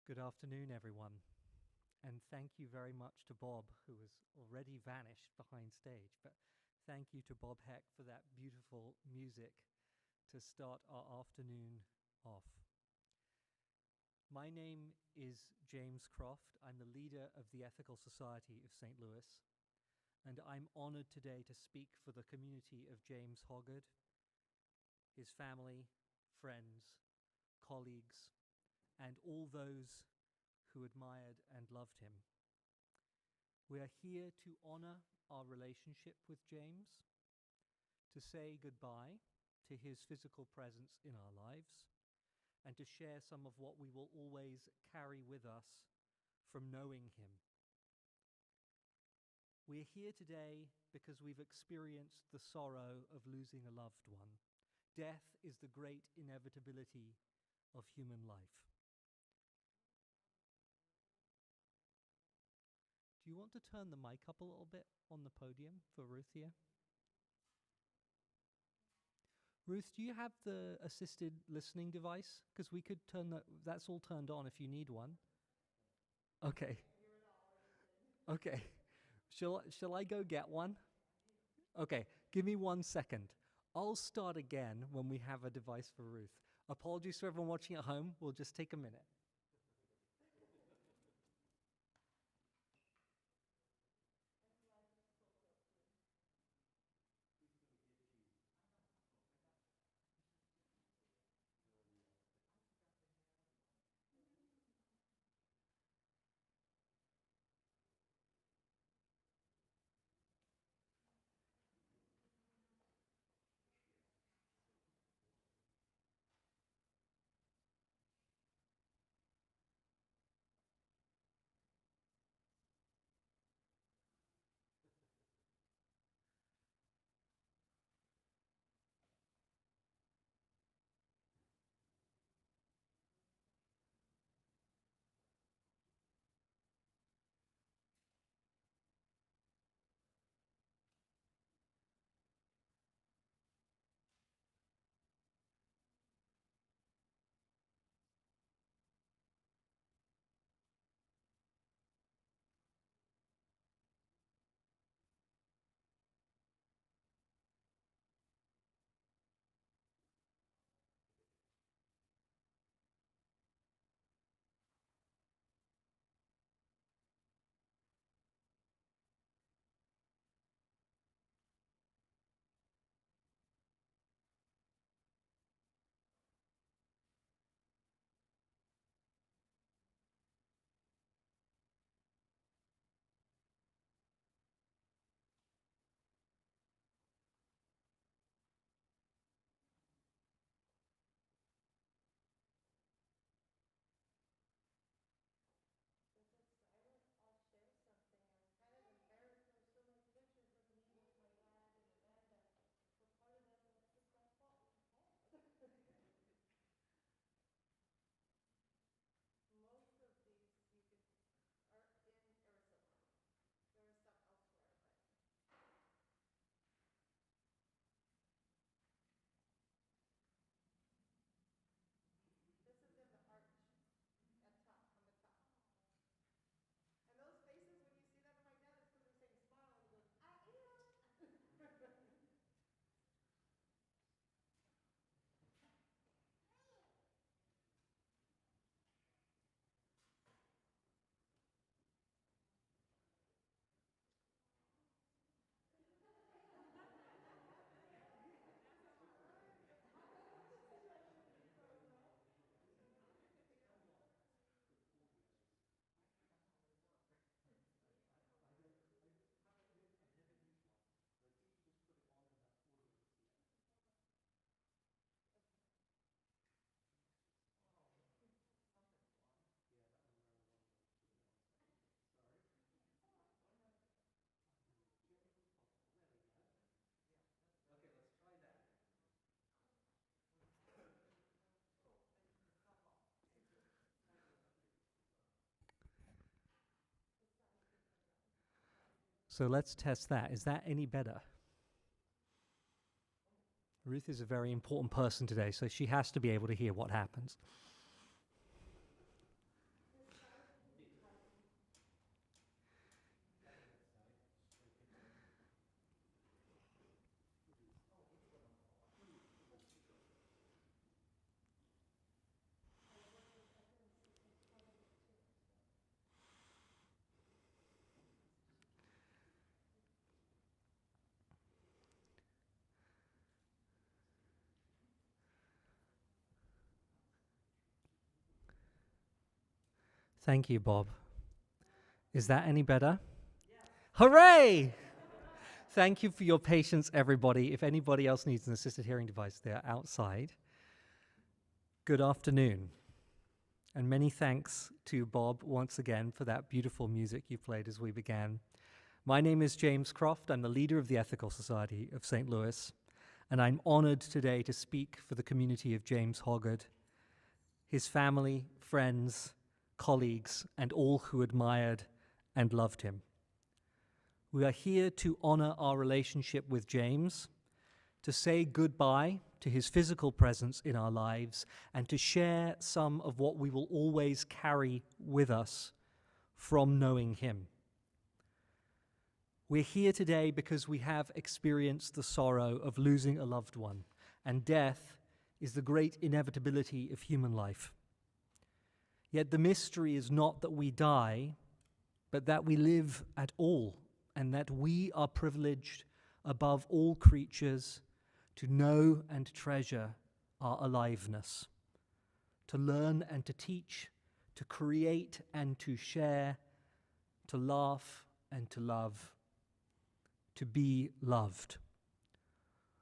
Good afternoon, everyone, and thank you very much to Bob, who has already vanished behind stage. But thank you to Bob Heck for that beautiful music to start our afternoon off. My name is James Croft. I'm the leader of the Ethical Society of St. Louis, and I'm honored today to speak for the community of James Hoggard, his family, friends, colleagues, and all those who admired and loved him. We are here to honor our relationship with James, to say goodbye to his physical presence in our lives, and to share some of what we will always carry with us from knowing him. We are here today because we've experienced the sorrow of losing a loved one. Death is the great inevitability of human life. Do you want to turn the mic up a little bit on the podium for Ruth here? Ruth, do you have the assisted listening device? Because we could turn that's all turned on if you need one. Okay. Okay. Shall I go get one? Okay, give me 1 second. I'll start again when we have a device for Ruth. Apologies to everyone watching at home. We'll just take a minute. So let's test that. Is that any better? Ruth is a very important person today, so she has to be able to hear what happens. Thank you, Bob. Is that any better? Hooray! Thank you for your patience, everybody. If anybody else needs an assisted hearing device, they're outside. Good afternoon. And many thanks to Bob once again for that beautiful music you played as we began. My name is James Croft. I'm the leader of the Ethical Society of St. Louis, and I'm honored today to speak for the community of James Hoggard, his family, friends, colleagues, and all who admired and loved him. We are here to honor our relationship with James, to say goodbye to his physical presence in our lives, and to share some of what we will always carry with us from knowing him. We're here today because we have experienced the sorrow of losing a loved one, and death is the great inevitability of human life. Yet the mystery is not that we die, but that we live at all, and that we are privileged above all creatures to know and treasure our aliveness, to learn and to teach, to create and to share, to laugh and to love, to be loved.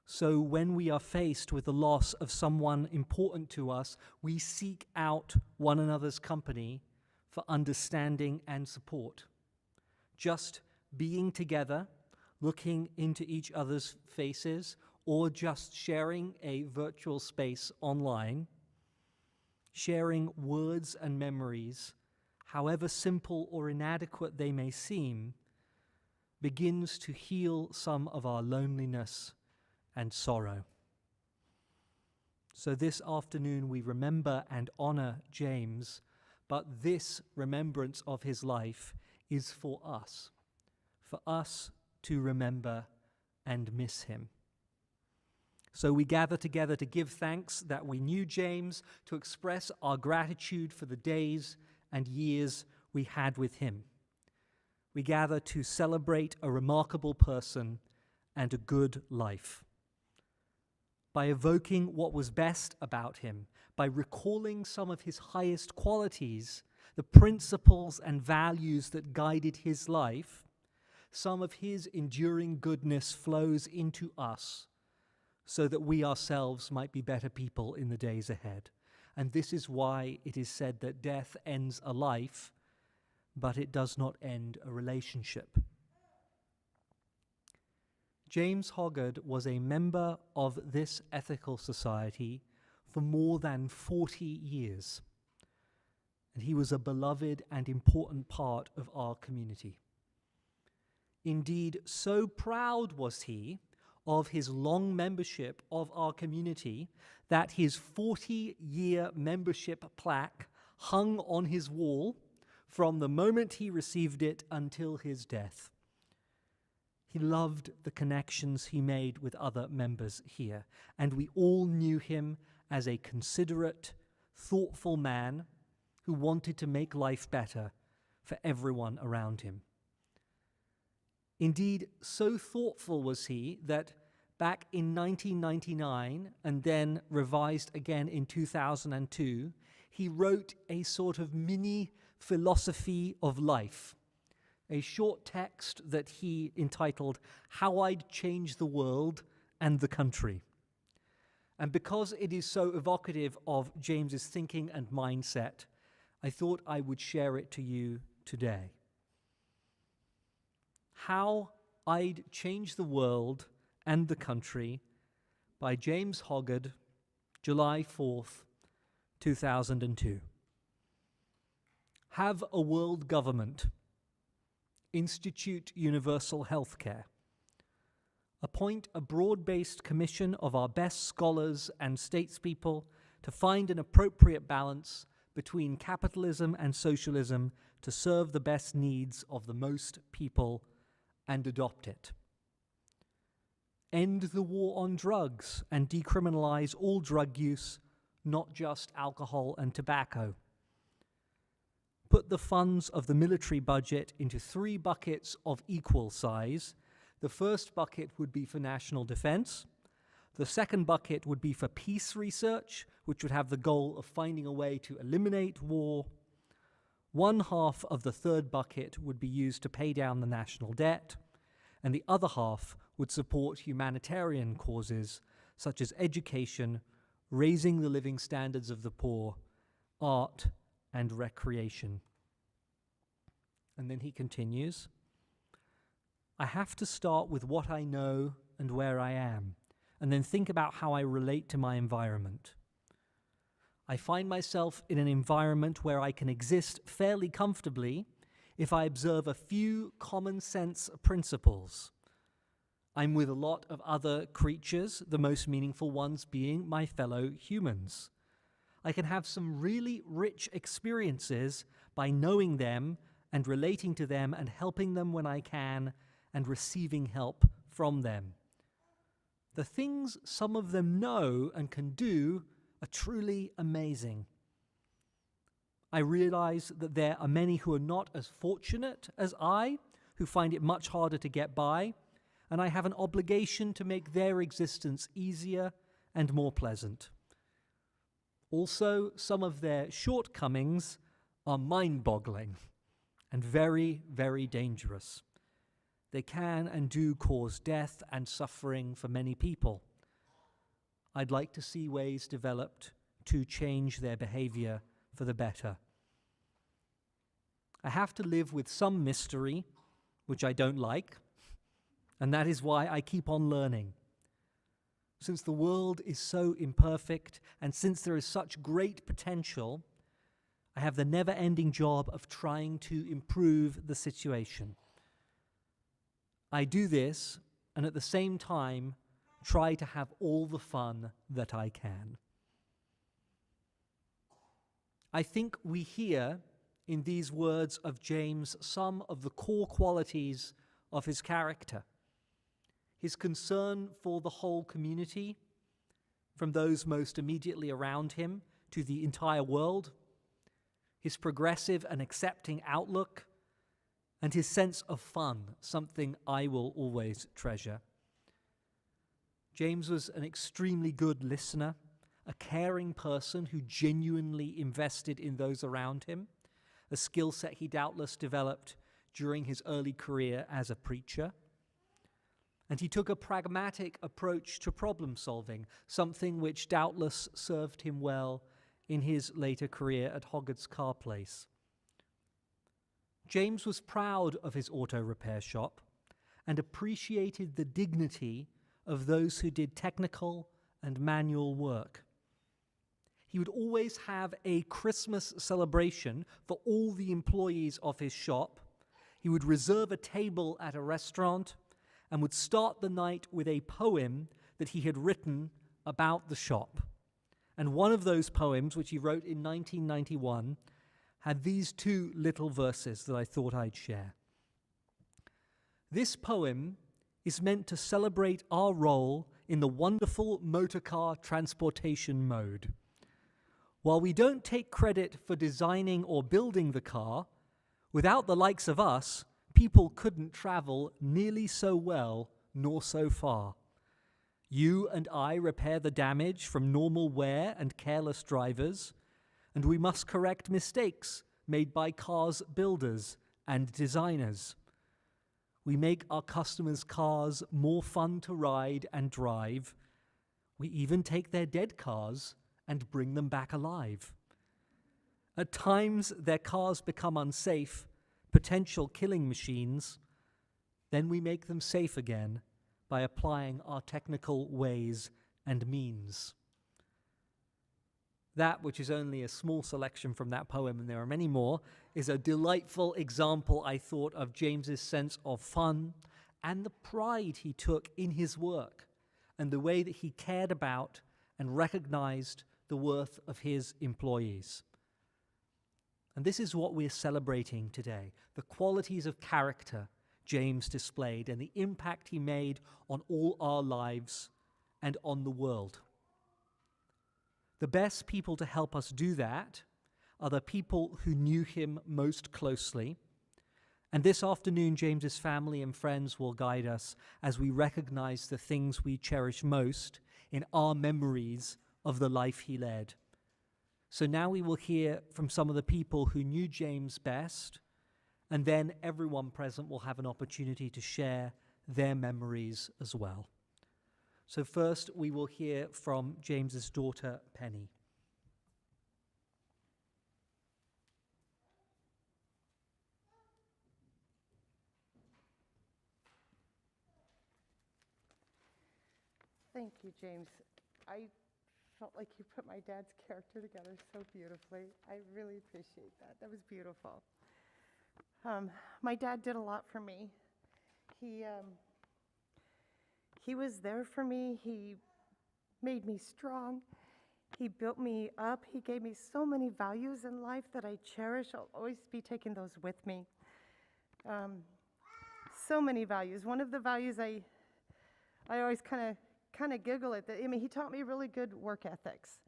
So when we are faced with the loss of someone important to us, we seek out one another's company for understanding and support. Just being together, looking into each other's faces, or just sharing a virtual space online, sharing words and memories, however simple or inadequate they may seem, begins to heal some of our loneliness and sorrow. So this afternoon we remember and honor James, but this remembrance of his life is for us to remember and miss him. So we gather together to give thanks that we knew James, to express our gratitude for the days and years we had with him. We gather to celebrate a remarkable person and a good life. By evoking what was best about him, by recalling some of his highest qualities, the principles and values that guided his life, some of his enduring goodness flows into us so that we ourselves might be better people in the days ahead. And this is why it is said that death ends a life, but it does not end a relationship. James Hoggard was a member of this ethical society for more than 40 years, and he was a beloved and important part of our community. Indeed, so proud was he of his long membership of our community that his 40-year membership plaque hung on his wall from the moment he received it until his death. He loved the connections he made with other members here, and we all knew him as a considerate, thoughtful man who wanted to make life better for everyone around him. Indeed, so thoughtful was he that back in 1999, and then revised again in 2002, he wrote a sort of mini philosophy of life, a short text that he entitled, "How I'd Change the World and the Country." And because it is so evocative of James's thinking and mindset, I thought I would share it to you today. How I'd Change the World and the Country by James Hoggard, July 4th, 2002. Have a world government. Institute universal health care. Appoint a broad-based commission of our best scholars and statespeople to find an appropriate balance between capitalism and socialism to serve the best needs of the most people and adopt it. End the war on drugs and decriminalize all drug use, not just alcohol and tobacco. Put the funds of the military budget into 3 buckets of equal size. The first bucket would be for national defense. The second bucket would be for peace research, which would have the goal of finding a way to eliminate war. One half of the third bucket would be used to pay down the national debt, and the other half would support humanitarian causes such as education, raising the living standards of the poor, art, and recreation. And then he continues, I have to start with what I know and where I am, and then think about how I relate to my environment. I find myself in an environment where I can exist fairly comfortably if I observe a few common sense principles. I'm with a lot of other creatures, the most meaningful ones being my fellow humans. I can have some really rich experiences by knowing them and relating to them and helping them when I can and receiving help from them. The things some of them know and can do are truly amazing. I realize that there are many who are not as fortunate as I, who find it much harder to get by, and I have an obligation to make their existence easier and more pleasant. Also, some of their shortcomings are mind-boggling and very, very dangerous. They can and do cause death and suffering for many people. I'd like to see ways developed to change their behavior for the better. I have to live with some mystery, which I don't like, and that is why I keep on learning. Since the world is so imperfect, and since there is such great potential, I have the never-ending job of trying to improve the situation. I do this, and at the same time, try to have all the fun that I can. I think we hear in these words of James some of the core qualities of his character. His concern for the whole community, from those most immediately around him to the entire world, his progressive and accepting outlook, and his sense of fun, something I will always treasure. James was an extremely good listener, a caring person who genuinely invested in those around him, a skill set he doubtless developed during his early career as a preacher. And he took a pragmatic approach to problem solving, something which doubtless served him well in his later career at Hoggard's car place. James was proud of his auto repair shop and appreciated the dignity of those who did technical and manual work. He would always have a Christmas celebration for all the employees of his shop. He would reserve a table at a restaurant and would start the night with a poem that he had written about the shop. And one of those poems, which he wrote in 1991, had these two little verses that I thought I'd share. This poem is meant to celebrate our role in the wonderful motorcar transportation mode. While we don't take credit for designing or building the car, without the likes of us, people couldn't travel nearly so well nor so far. You and I repair the damage from normal wear and careless drivers, and we must correct mistakes made by cars builders and designers. We make our customers' cars more fun to ride and drive. We even take their dead cars and bring them back alive. At times, their cars become unsafe, potential killing machines. Then we make them safe again by applying our technical ways and means. That, which is only a small selection from that poem, and there are many more, is a delightful example, I thought, of James's sense of fun and the pride he took in his work and the way that he cared about and recognized the worth of his employees. And this is what we're celebrating today, the qualities of character James displayed and the impact he made on all our lives and on the world. The best people to help us do that are the people who knew him most closely. And this afternoon, James's family and friends will guide us as we recognize the things we cherish most in our memories of the life he led. So now we will hear from some of the people who knew James best, and then everyone present will have an opportunity to share their memories as well. So first, we will hear from James's daughter, Penny. Thank you, James. I felt like you put my dad's character together so beautifully. I really appreciate that. That was beautiful. My dad did a lot for me. He was there for me. He made me strong. He built me up. He gave me so many values in life that I cherish. I'll always be taking those with me. So many values. One of the values I always kind of giggle at. He taught me really good work ethics.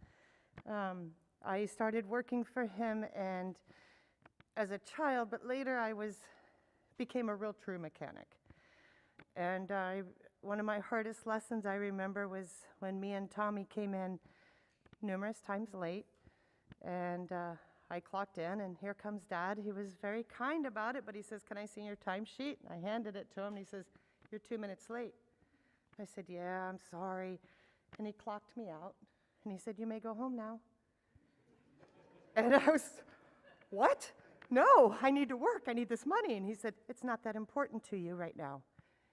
I started working for him and as a child, but later I became a real true mechanic. And one of my hardest lessons I remember was when me and Tommy came in numerous times late, and I clocked in, and here comes Dad. He was very kind about it, but he says, "Can I see your timesheet?" I handed it to him, and he says, "You're 2 minutes late." I said, "Yeah, I'm sorry." And he clocked me out, and he said, "You may go home now." And I was, "What? No, I need to work. I need this money." And he said, "It's not that important to you right now.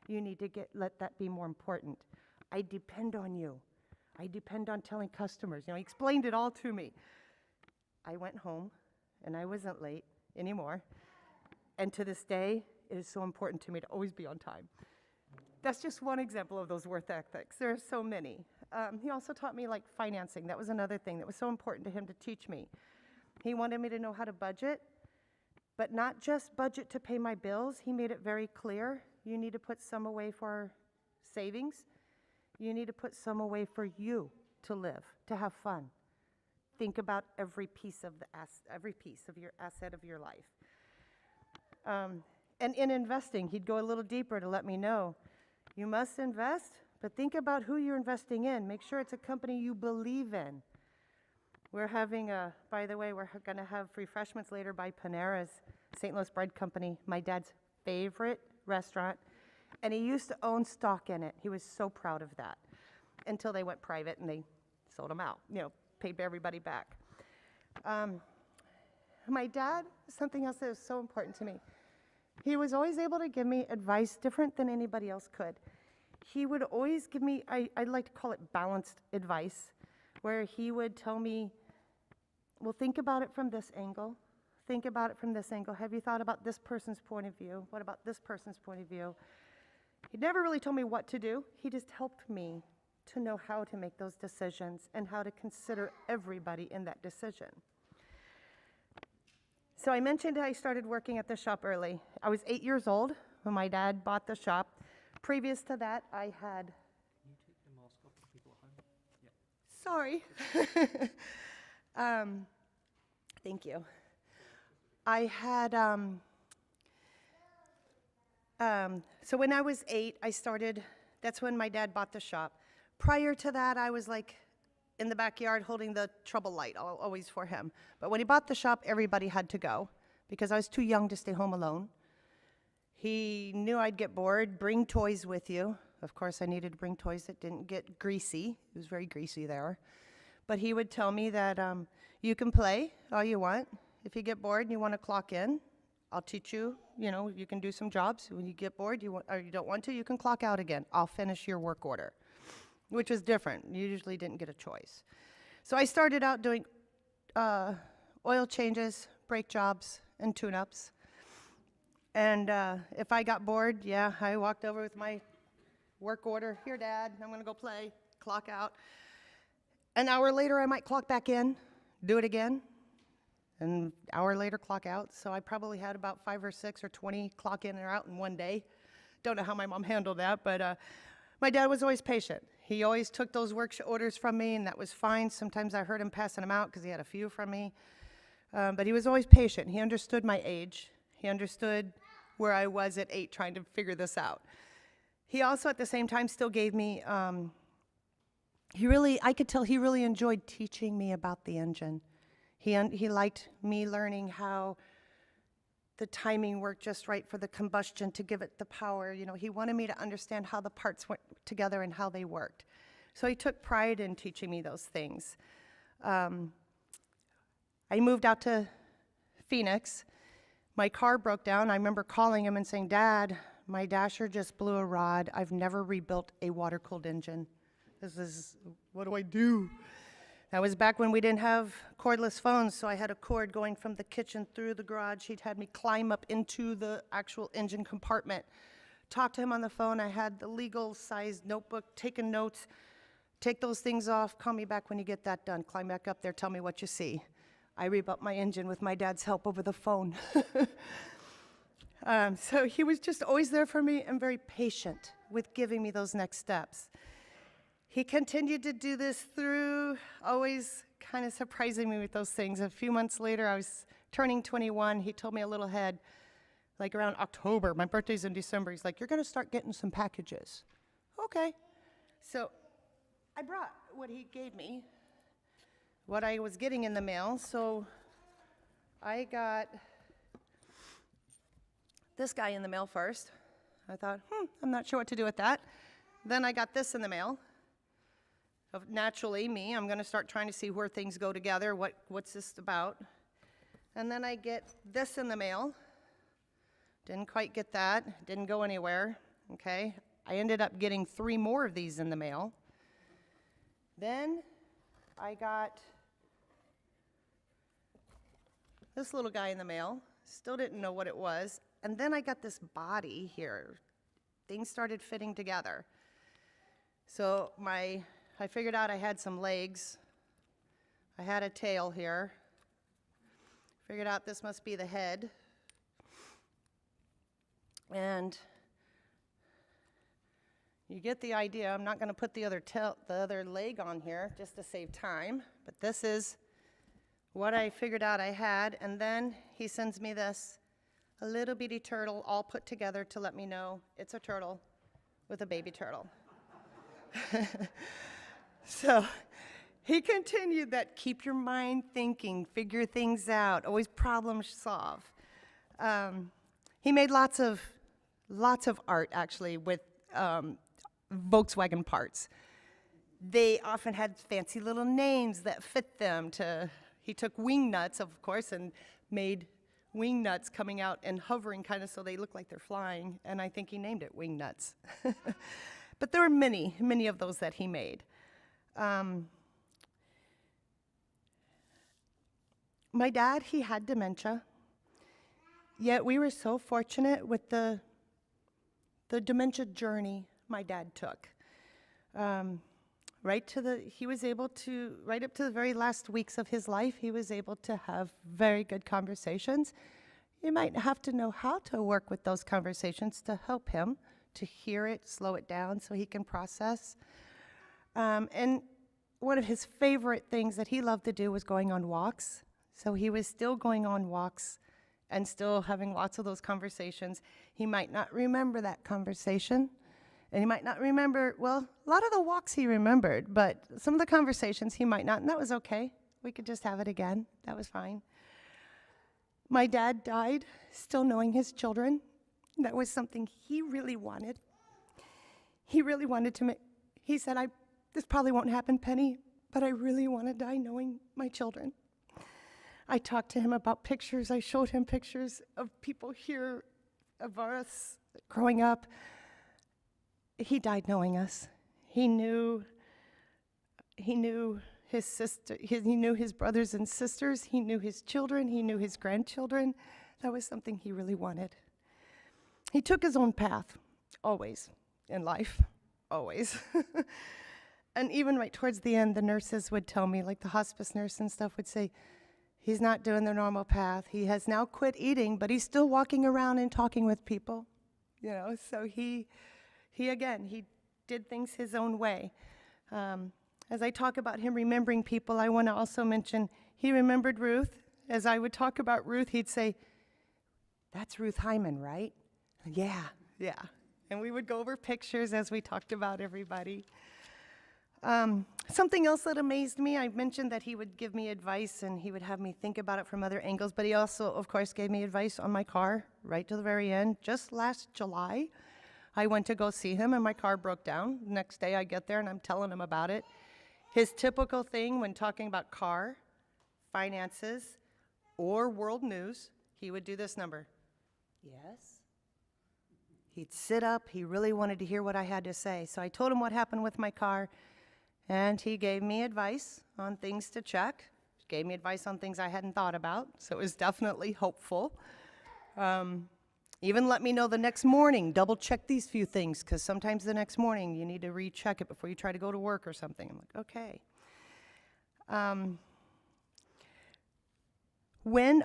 You need to let that be more important. I depend on you. I depend on telling customers." He explained it all to me. I went home, and I wasn't late anymore. And to this day, it is so important to me to always be on time. That's just one example of those work ethics. There are so many. He also taught me financing. That was another thing that was so important to him to teach me. He wanted me to know how to budget, but not just budget to pay my bills. He made it very clear. You need to put some away for savings. You need to put some away for you to live, to have fun. Think about every piece of your asset of your life. And in investing, he'd go a little deeper to let me know, you must invest, but think about who you're investing in. Make sure it's a company you believe in. We're having by the way, we're going to have refreshments later by Panera's, St. Louis Bread Company, my dad's favorite restaurant, and he used to own stock in it. He was so proud of that until they went private and they sold them out, paid everybody back. My dad, something else that was so important to me, he was always able to give me advice different than anybody else could. He would always give me, I'd like to call it balanced advice, where he would tell me, well, think about it from this angle. Think about it from this angle. Have you thought about this person's point of view? What about this person's point of view? He never really told me what to do. He just helped me to know how to make those decisions and how to consider everybody in that decision. So I mentioned I started working at the shop early. I was 8 years old when my dad bought the shop. Previous to that, I had... Can you take the mask off for people at home? Yeah. Sorry. Thank you. I had... so when I was 8, I started... That's when my dad bought the shop. Prior to that, I was in the backyard holding the trouble light, always for him. But when he bought the shop, everybody had to go because I was too young to stay home alone. He knew I'd get bored. Bring toys with you. Of course, I needed to bring toys that didn't get greasy. It was very greasy there. But he would tell me that you can play all you want. If you get bored and you want to clock in, I'll teach you. You can do some jobs. When you get bored or you don't want to, you can clock out again. I'll finish your work order, which was different. You usually didn't get a choice. So I started out doing oil changes, brake jobs, and tune-ups. And if I got bored, I walked over with my work order. Here, Dad, I'm going to go play, clock out. An hour later, I might clock back in, do it again, and an hour later, clock out. So I probably had about 5 or 6 or 20 clock in or out in one day. Don't know how my mom handled that, but my dad was always patient. He always took those work orders from me, and that was fine. Sometimes I heard him passing them out because he had a few from me. But he was always patient. He understood my age. He understood where I was at 8 trying to figure this out. He also, at the same time, still gave me, I could tell he really enjoyed teaching me about the engine. He liked me learning how the timing worked just right for the combustion to give it the power. You know, he wanted me to understand how the parts went together and how they worked. So he took pride in teaching me those things. I moved out to Phoenix. My car broke down. I remember calling him and saying, "Dad, my dasher just blew a rod. I've never rebuilt a water-cooled engine. What do I do?" That was back when we didn't have cordless phones, so I had a cord going from the kitchen through the garage. He'd had me climb up into the actual engine compartment. Talk to him on the phone. I had the legal-sized notebook, taking notes. Take those things off, call me back when you get that done. Climb back up there, tell me what you see. I rebuilt my engine with my dad's help over the phone. So he was just always there for me and very patient with giving me those next steps. He continued to do this through always kind of surprising me with those things. A few months later, I was turning 21. He told me a little ahead, like around October. My birthday's in December. He's like, "You're going to start getting some packages." Okay. So I brought what he gave me, what I was getting in the mail. So I got this guy in the mail first. I thought, I'm not sure what to do with that. Then I got this in the mail. Naturally, I'm going to start trying to see where things go together, what's this about. And then I get this in the mail. Didn't quite get that, didn't go anywhere, okay? I ended up getting 3 more of these in the mail. Then I got this little guy in the mail. Still didn't know what it was. And then I got this body here. Things started fitting together. So I figured out I had some legs. I had a tail here. Figured out this must be the head. And you get the idea. I'm not going to put the other leg on here just to save time, but this is what I figured out I had. And then he sends me this, a little bitty turtle all put together to let me know it's a turtle with a baby turtle. So he continued that keep your mind thinking, figure things out, always problem solve. He made lots of art actually with Volkswagen parts. They often had fancy little names that fit them. He took wing nuts, of course, and made wing nuts coming out and hovering kind of so they look like they're flying, and I think he named it wing nuts. But there were many, many of those that he made. My dad, he had dementia, yet we were so fortunate with the dementia journey my dad took. Right up to the very last weeks of his life, he was able to have very good conversations. You might have to know how to work with those conversations to help him to hear it, slow it down so he can process. And one of his favorite things that he loved to do was going on walks. So he was still going on walks and still having lots of those conversations. He might not remember that conversation. And he might not remember, well, a lot of the walks he remembered, but some of the conversations he might not, and that was okay. We could just have it again. That was fine. My dad died still knowing his children. That was something he really wanted. He really wanted to he said, this probably won't happen, Penny, but I really want to die knowing my children. I talked to him about pictures. I showed him pictures of people here, of us growing up. He died knowing us. He knew his sister. He knew his brothers and sisters. He knew his children. He knew his grandchildren. That was something he really wanted. He took his own path, always, in life, always. And even right towards the end, the nurses would tell me, like the hospice nurse and stuff would say, he's not doing the normal path. He has now quit eating, but he's still walking around and talking with people. You know, so he did things his own way. As I talk about him remembering people, I want to also mention he remembered Ruth. As I would talk about Ruth, he'd say, "That's Ruth Hyman, right?" Yeah. And we would go over pictures as we talked about everybody. Something else that amazed me, I mentioned that he would give me advice and he would have me think about it from other angles, but he also, of course, gave me advice on my car right to the very end. Just last July, I went to go see him and my car broke down. The next day I get there and I'm telling him about it. His typical thing when talking about car, finances, or world news, he would do this number. Yes? He'd sit up. He really wanted to hear what I had to say. So I told him what happened with my car, and he gave me advice on things to check. Gave me advice on things I hadn't thought about, so it was definitely hopeful. Even let me know the next morning, double check these few things, because sometimes the next morning you need to recheck it before you try to go to work or something. I'm like, okay. When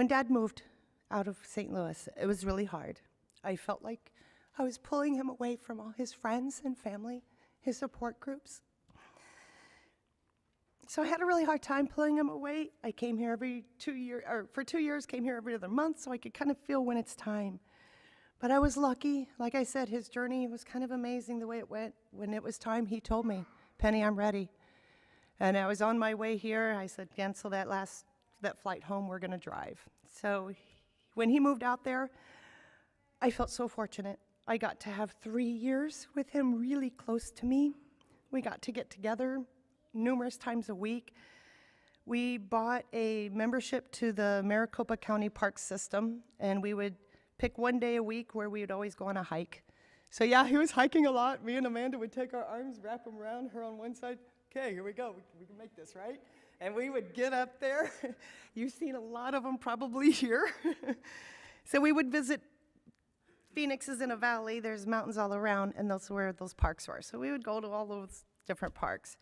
Dad moved out of St. Louis, it was really hard. I felt like I was pulling him away from all his friends and family, his support groups. So I had a really hard time pulling him away. I came here every 2 years, or for 2 years, came here every other month, so I could kind of feel when it's time. But I was lucky. Like I said, his journey was kind of amazing the way it went. When it was time, he told me, Penny, I'm ready. And I was on my way here. I said, cancel that flight home. We're going to drive. So when he moved out there, I felt so fortunate. I got to have 3 years with him really close to me. We got to get together numerous times a week. We bought a membership to the Maricopa County Park System, and we would pick one day a week where we would always go on a hike. So yeah, he was hiking a lot. Me and Amanda would take our arms, wrap them around her on one side. Okay, here we go. We can make this, right? And we would get up there. You've seen a lot of them probably here. So we would visit. Phoenix is in a valley. There's mountains all around, and that's where those parks were. So we would go to all those different parks.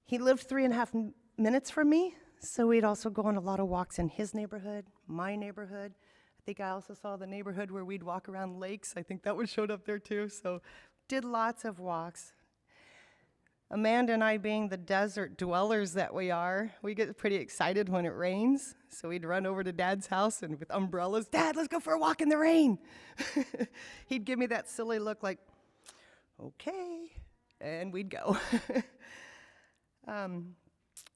He lived 3.5 minutes from me, so we'd also go on a lot of walks in his neighborhood, my neighborhood. I think I also saw the neighborhood where we'd walk around lakes. I think that one showed up there too. So did lots of walks. Amanda and I, being the desert dwellers that we are, we get pretty excited when it rains. So we'd run over to Dad's house and with umbrellas, Dad, let's go for a walk in the rain. He'd give me that silly look like, okay, and we'd go.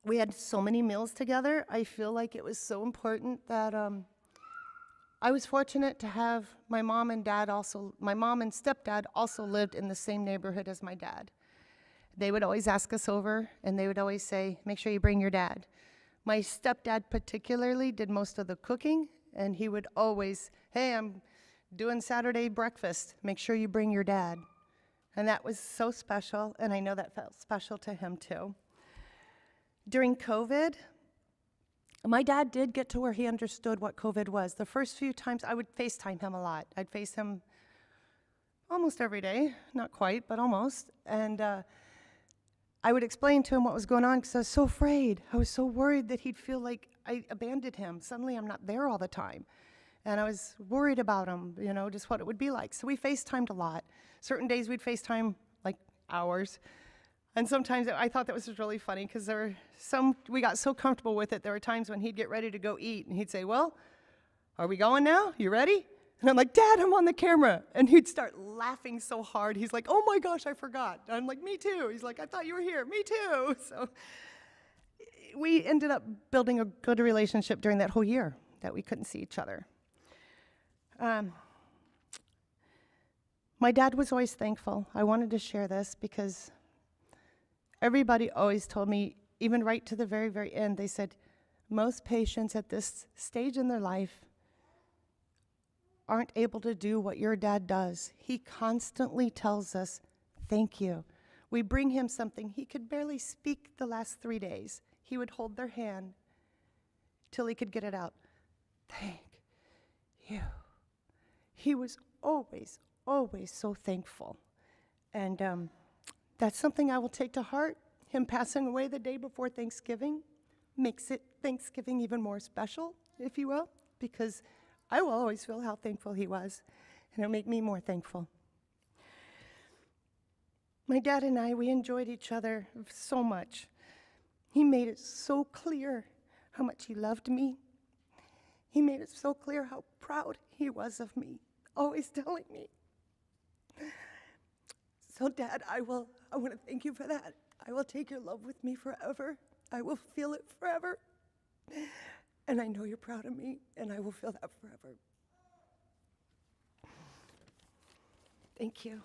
We had so many meals together. I feel like it was so important that I was fortunate to have my mom and stepdad also lived in the same neighborhood as my dad. They would always ask us over, and they would always say, make sure you bring your dad. My stepdad particularly did most of the cooking, and he would always, hey, I'm doing Saturday breakfast. Make sure you bring your dad. And that was so special, and I know that felt special to him too. During COVID, my dad did get to where he understood what COVID was. The first few times, I would FaceTime him a lot. I'd face him almost every day, not quite, but almost. And I would explain to him what was going on because I was so afraid. I was so worried that he'd feel like I abandoned him. Suddenly I'm not there all the time. And I was worried about him, just what it would be like. So we FaceTimed a lot. Certain days we'd FaceTime like hours. And sometimes I thought that was just really funny because we got so comfortable with it. There were times when he'd get ready to go eat and he'd say, well, are we going now? You ready? And I'm like, Dad, I'm on the camera. And he'd start laughing so hard. He's like, oh my gosh, I forgot. And I'm like, me too. He's like, I thought you were here. Me too. So we ended up building a good relationship during that whole year that we couldn't see each other. My dad was always thankful. I wanted to share this because everybody always told me, even right to the very, very end, they said, most patients at this stage in their life aren't able to do what your dad does. He constantly tells us, thank you. We bring him something. He could barely speak the last 3 days. He would hold their hand till he could get it out. Thank you. He was always, always so thankful. And that's something I will take to heart. Him passing away the day before Thanksgiving makes it Thanksgiving even more special, if you will, because I will always feel how thankful he was, and it'll make me more thankful. My dad and I, we enjoyed each other so much. He made it so clear how much he loved me. He made it so clear how proud he was of me, always telling me. So, Dad, I want to thank you for that. I will take your love with me forever. I will feel it forever. And I know you're proud of me, and I will feel that forever. Thank you.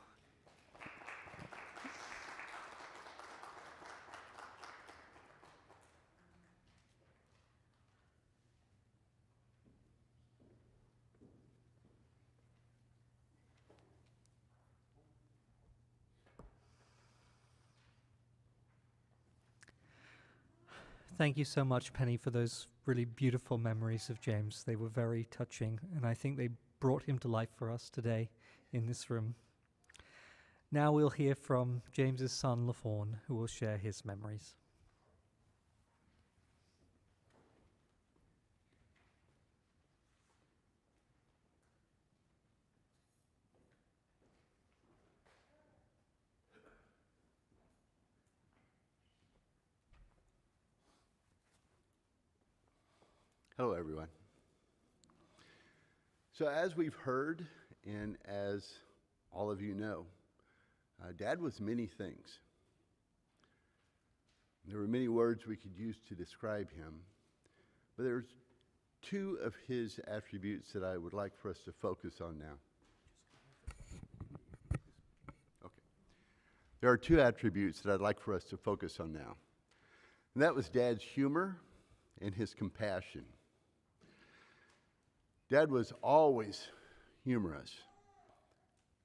Thank you so much, Penny, for those really beautiful memories of James. They were very touching, and I think they brought him to life for us today in this room. Now we'll hear from James's son, LaFawn, who will share his memories. Hello, everyone. So as we've heard, and as all of you know, Dad was many things. There were many words we could use to describe him, but there's two of his attributes that I would like for us to focus on now. Okay. There are two attributes that I'd like for us to focus on now. And that was Dad's humor and his compassion. Dad was always humorous.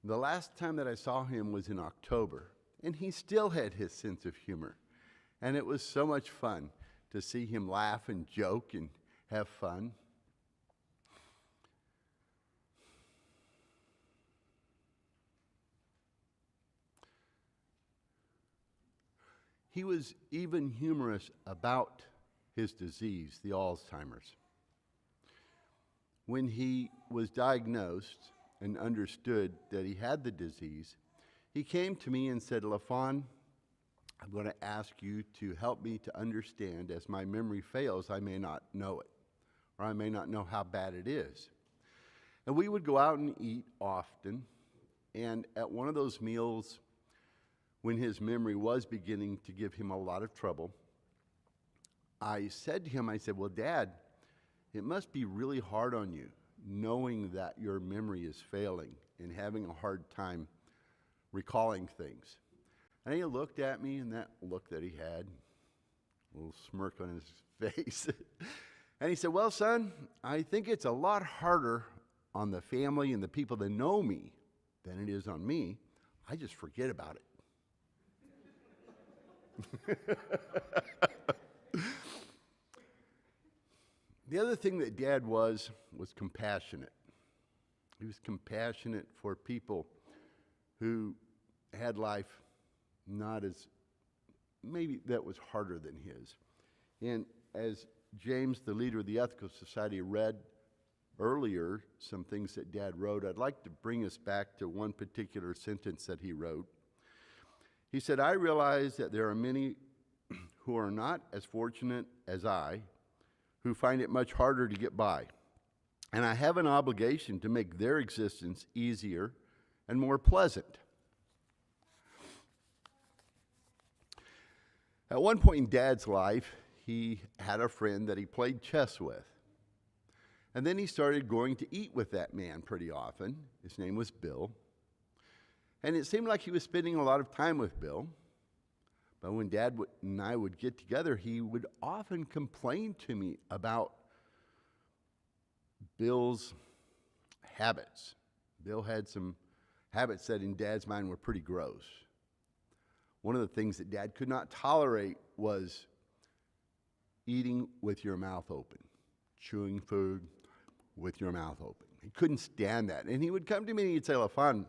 The last time that I saw him was in October, and he still had his sense of humor. And it was so much fun to see him laugh and joke and have fun. He was even humorous about his disease, the Alzheimer's. When he was diagnosed and understood that he had the disease, he came to me and said, LaFawn, I'm going to ask you to help me to understand, as my memory fails, I may not know it, or I may not know how bad it is. And we would go out and eat often, and at one of those meals, when his memory was beginning to give him a lot of trouble, I said to him, I said, well, Dad, it must be really hard on you knowing that your memory is failing and having a hard time recalling things. And he looked at me, and that look that he had, a little smirk on his face. And he said, well, son, I think it's a lot harder on the family and the people that know me than it is on me. I just forget about it. The other thing that Dad was compassionate. He was compassionate for people who had life not as, maybe that was harder than his. And as James, the leader of the Ethical Society, read earlier some things that Dad wrote, I'd like to bring us back to one particular sentence that he wrote. He said, I realize that there are many who are not as fortunate as I, who find it much harder to get by. And I have an obligation to make their existence easier and more pleasant. At one point in Dad's life, he had a friend that he played chess with. And then he started going to eat with that man pretty often. His name was Bill. And it seemed like he was spending a lot of time with Bill. But when Dad and I would get together, he would often complain to me about Bill's habits. Bill had some habits that in Dad's mind were pretty gross. One of the things that Dad could not tolerate was eating with your mouth open, chewing food with your mouth open. He couldn't stand that. And he would come to me and he'd say, LaFawn,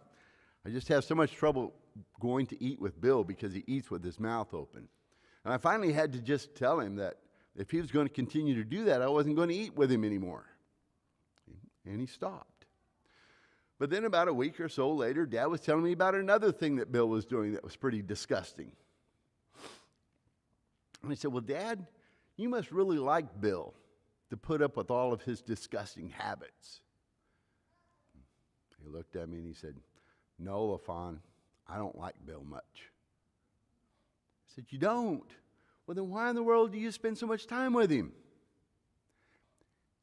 I just have so much trouble going to eat with Bill because he eats with his mouth open. And I finally had to just tell him that if he was going to continue to do that, I wasn't going to eat with him anymore. And he stopped. But then about a week or so later, Dad was telling me about another thing that Bill was doing that was pretty disgusting. And I said, well, Dad, you must really like Bill to put up with all of his disgusting habits. He looked at me and he said, no, LaFawn, I don't like Bill much. I said, you don't? Well, then why in the world do you spend so much time with him?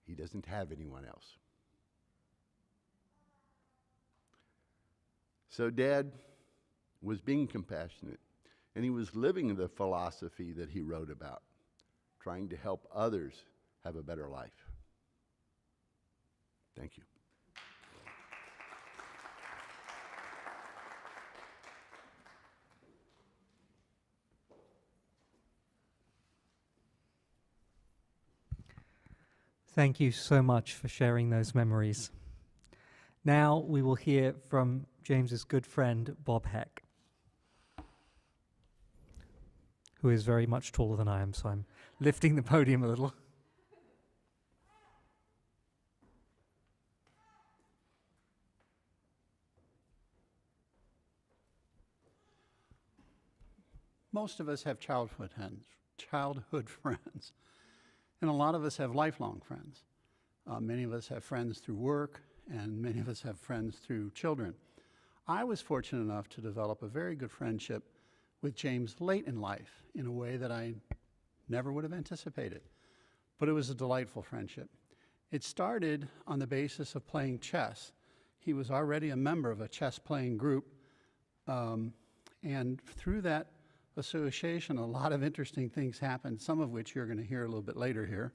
He doesn't have anyone else. So Dad was being compassionate, and he was living the philosophy that he wrote about, trying to help others have a better life. Thank you. Thank you so much for sharing those memories. Now we will hear from James's good friend, Bob Heck, who is very much taller than I am, so I'm lifting the podium a little. Most of us have childhood friends, and a lot of us have lifelong friends. Many of us have friends through work, and many of us have friends through children. I was fortunate enough to develop a very good friendship with James late in life in a way that I never would have anticipated, but it was a delightful friendship. It started on the basis of playing chess. He was already a member of a chess-playing group, and through that association, a lot of interesting things happened, some of which you're going to hear a little bit later here.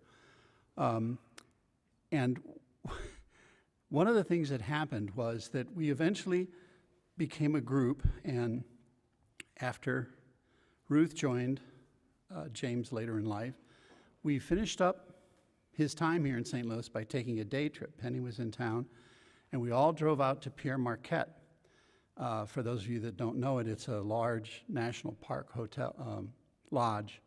And one of the things that happened was that we eventually became a group, and after Ruth joined James later in life, we finished up his time here in St. Louis by taking a day trip. Penny was in town, and we all drove out to Pierre Marquette. For those of you that don't know it, it's a large national park hotel lodge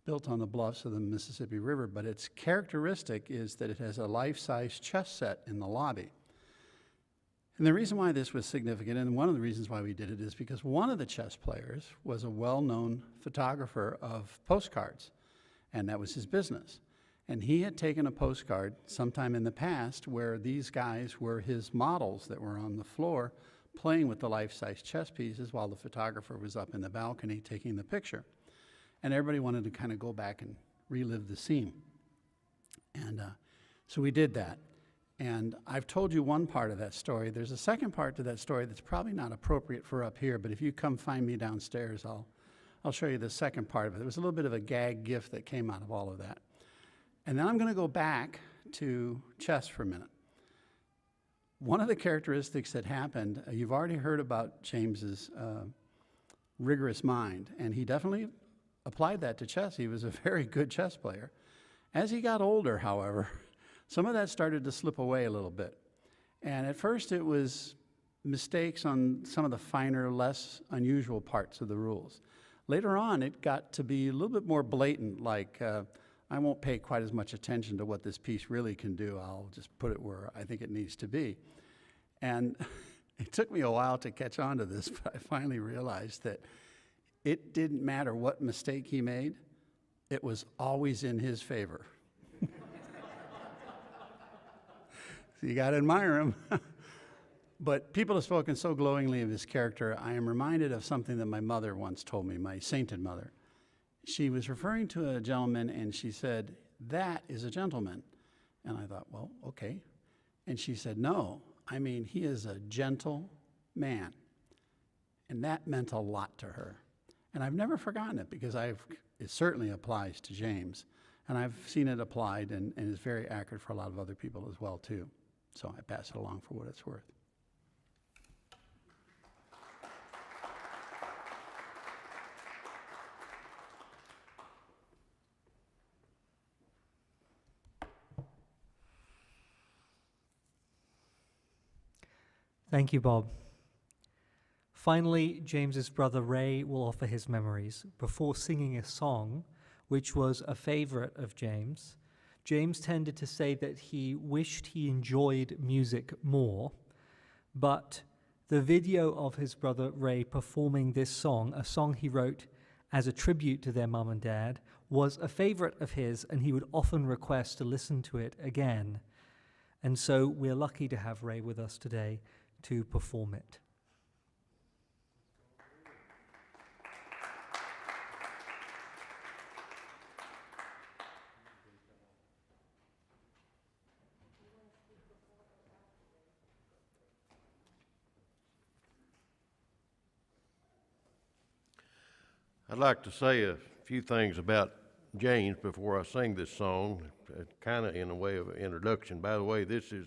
built on the bluffs of the Mississippi River, but its characteristic is that it has a life-size chess set in the lobby. And the reason why this was significant, and one of the reasons why we did it, is because one of the chess players was a well-known photographer of postcards, and that was his business. And he had taken a postcard sometime in the past where these guys were his models that were on the floor playing with the life-size chess pieces while the photographer was up in the balcony taking the picture. And everybody wanted to kind of go back and relive the scene. And so we did that. And I've told you one part of that story. There's a second part to that story that's probably not appropriate for up here, but if you come find me downstairs, I'll show you the second part of it. There was a little bit of a gag gift that came out of all of that. And then I'm going to go back to chess for a minute. One of the characteristics that happened, you've already heard about James's rigorous mind, and he definitely applied that to chess. He was a very good chess player. As he got older, however, some of that started to slip away a little bit. And at first it was mistakes on some of the finer, less unusual parts of the rules. Later on, it got to be a little bit more blatant, like, I won't pay quite as much attention to what this piece really can do. I'll just put it where I think it needs to be. And it took me a while to catch on to this, but I finally realized that it didn't matter what mistake he made. It was always in his favor. So you got to admire him. But people have spoken so glowingly of his character. I am reminded of something that my mother once told me, my sainted mother. She was referring to a gentleman, and she said, "That is a gentleman." And I thought, well, okay. And she said, "No, I mean, he is a gentle man." And that meant a lot to her. And I've never forgotten it because it certainly applies to James. And I've seen it applied and is very accurate for a lot of other people as well, too. So I pass it along for what it's worth. Thank you, Bob. Finally, James's brother Ray will offer his memories before singing a song which was a favorite of James. James tended to say that he wished he enjoyed music more, but the video of his brother Ray performing this song, a song he wrote as a tribute to their mum and dad, was a favorite of his, and he would often request to listen to it again. And so we're lucky to have Ray with us today to perform it. I'd like to say a few things about James before I sing this song, kind of in a way of an introduction. By the way, this is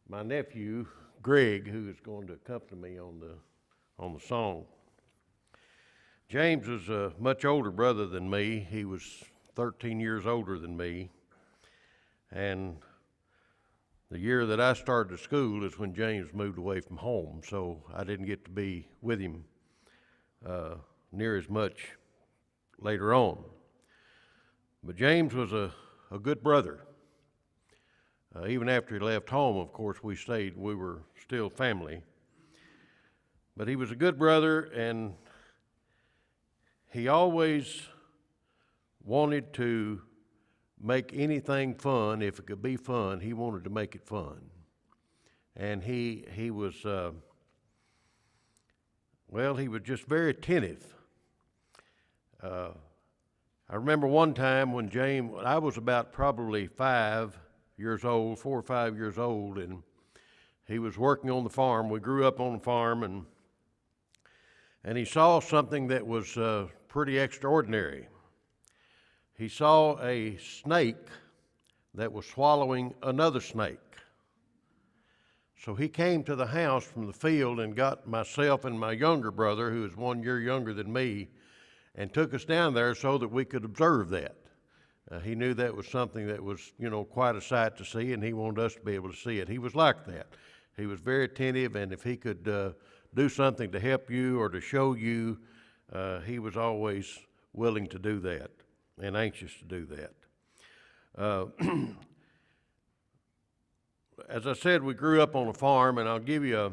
my nephew, Greg, who is going to accompany me on the song. James was a much older brother than me. He was 13 years older than me. And the year that I started school is when James moved away from home, so I didn't get to be with him near as much later on. But James was a good brother. Even after he left home, of course, we were still family. But he was a good brother, and he always wanted to make anything fun. If it could be fun, he wanted to make it fun. And he was, he was just very attentive. I remember one time when I was about probably 4 or 5 years old, and he was working on the farm. We grew up on the farm, and he saw something that was pretty extraordinary. He saw a snake that was swallowing another snake. So he came to the house from the field and got myself and my younger brother, who is 1 year younger than me, and took us down there so that we could observe that. He knew that was something that was, quite a sight to see, and he wanted us to be able to see it. He was like that. He was very attentive, and if he could do something to help you or to show you, he was always willing to do that and anxious to do that. As I said, we grew up on a farm, and I'll give you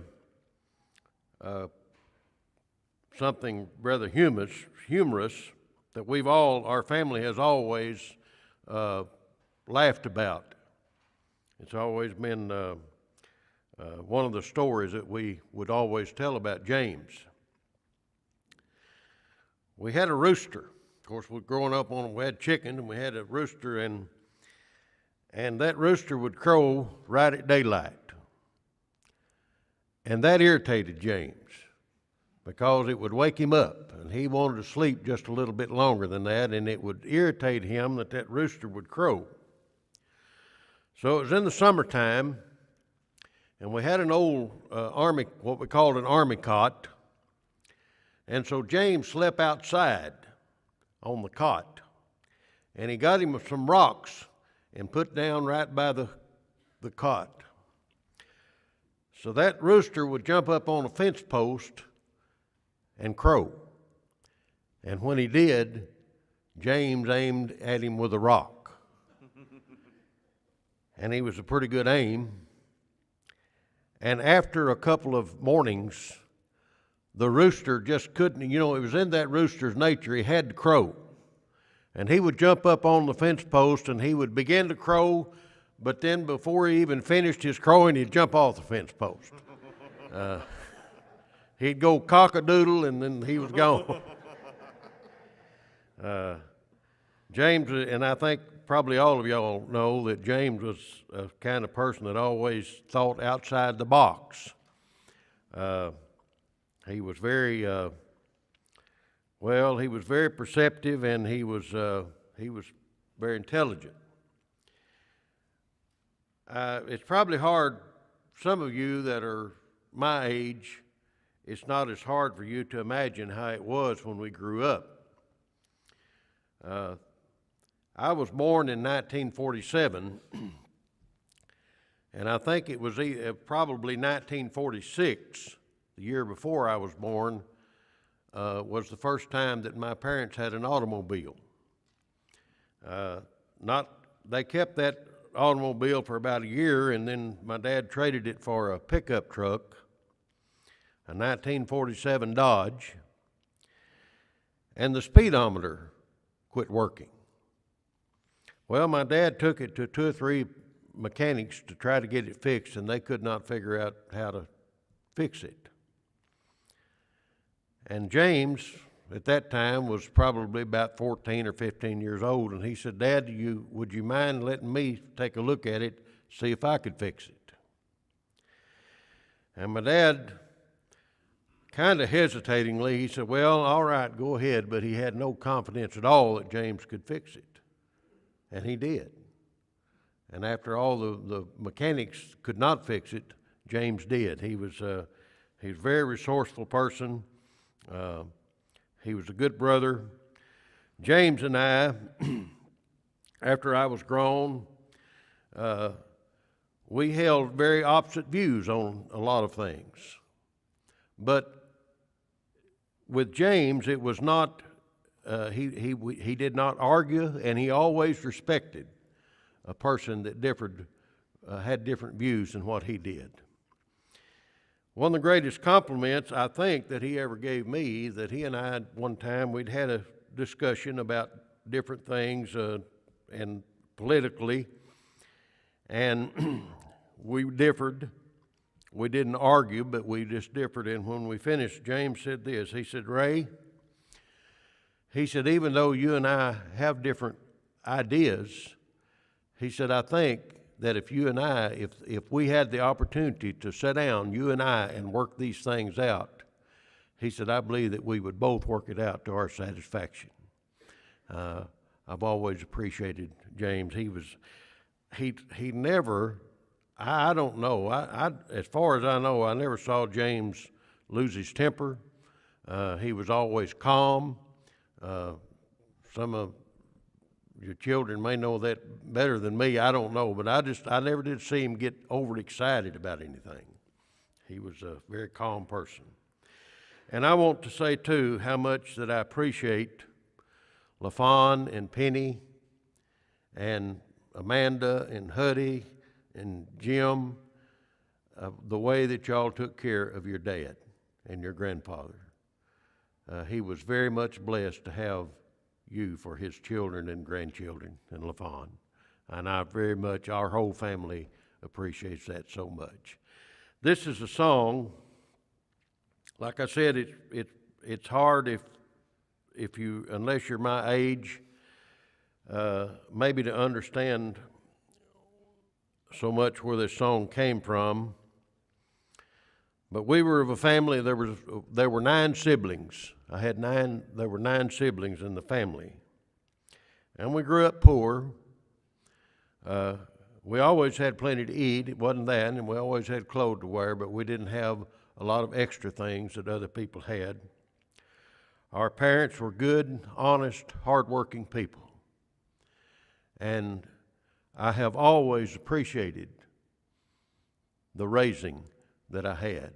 something rather humorous that our family has always laughed about. It's always been one of the stories that we would always tell about James. We had a rooster. Of course, we had chicken, and we had a rooster, and that rooster would crow right at daylight. And that irritated James because it would wake him up, and he wanted to sleep just a little bit longer than that, and it would irritate him that rooster would crow. So it was in the summertime, and we had an old what we called an army cot, and so James slept outside on the cot, and he got him some rocks and put down right by the cot. So that rooster would jump up on a fence post and crow. And when he did, James aimed at him with a rock. And he was a pretty good aim. And after a couple of mornings, the rooster just couldn't, it was in that rooster's nature, he had to crow. And he would jump up on the fence post and he would begin to crow, but then before he even finished his crowing, he'd jump off the fence post. He'd go cock-a-doodle and then he was gone. James, and I think probably all of y'all know that James was a kind of person that always thought outside the box. He was very, he was very perceptive, and he was very intelligent. It's probably hard, some of you that are my age, it's not as hard for you to imagine how it was when we grew up. I was born in 1947, and I think it was probably 1946, the year before I was born, was the first time that my parents had an automobile. They kept that automobile for about a year, and then my dad traded it for a pickup truck, a 1947 Dodge, and the speedometer quit working. Well, my dad took it to 2 or 3 mechanics to try to get it fixed, and they could not figure out how to fix it. And James, at that time, was probably about 14 or 15 years old, and he said, "Dad, would you mind letting me take a look at it, see if I could fix it?" And my dad kind of hesitatingly, he said, well, all right, go ahead, but he had no confidence at all that James could fix it. And he did. And after all the mechanics could not fix it, James did. He was a very resourceful person. He was a good brother. James and I, after I was grown, we held very opposite views on a lot of things. But with James, it was not, he did not argue, and he always respected a person that differed, had different views than what he did. One of the greatest compliments I think that he ever gave me, that he and I, one time, we'd had a discussion about different things and politically, and we differed. We didn't argue, but we just differed. And when we finished, James said this. He said, Ray, he said, even though you and I have different ideas, he said, I think that if you and I, if we had the opportunity to sit down, you and I, and work these things out, he said, I believe that we would both work it out to our satisfaction. I've always appreciated James. He never, I don't know, as far as I know, I never saw James lose his temper. He was always calm. Some of your children may know that better than me, I don't know, but I never did see him get overly excited about anything. He was a very calm person. And I want to say, too, how much that I appreciate LaFawn and Penny and Amanda and Huddy and Jim, the way that y'all took care of your dad and your grandfather. He was very much blessed to have you for his children and grandchildren and LaFawn. And I very much, our whole family appreciates that so much. This is a song, like I said, it's hard if you, unless you're my age, maybe to understand so much where this song came from. But we were of a family, there were 9 siblings. There were 9 siblings in the family. And we grew up poor. We always had plenty to eat, it wasn't that, and we always had clothes to wear, but we didn't have a lot of extra things that other people had. Our parents were good, honest, hardworking people. And I have always appreciated the raising that I had.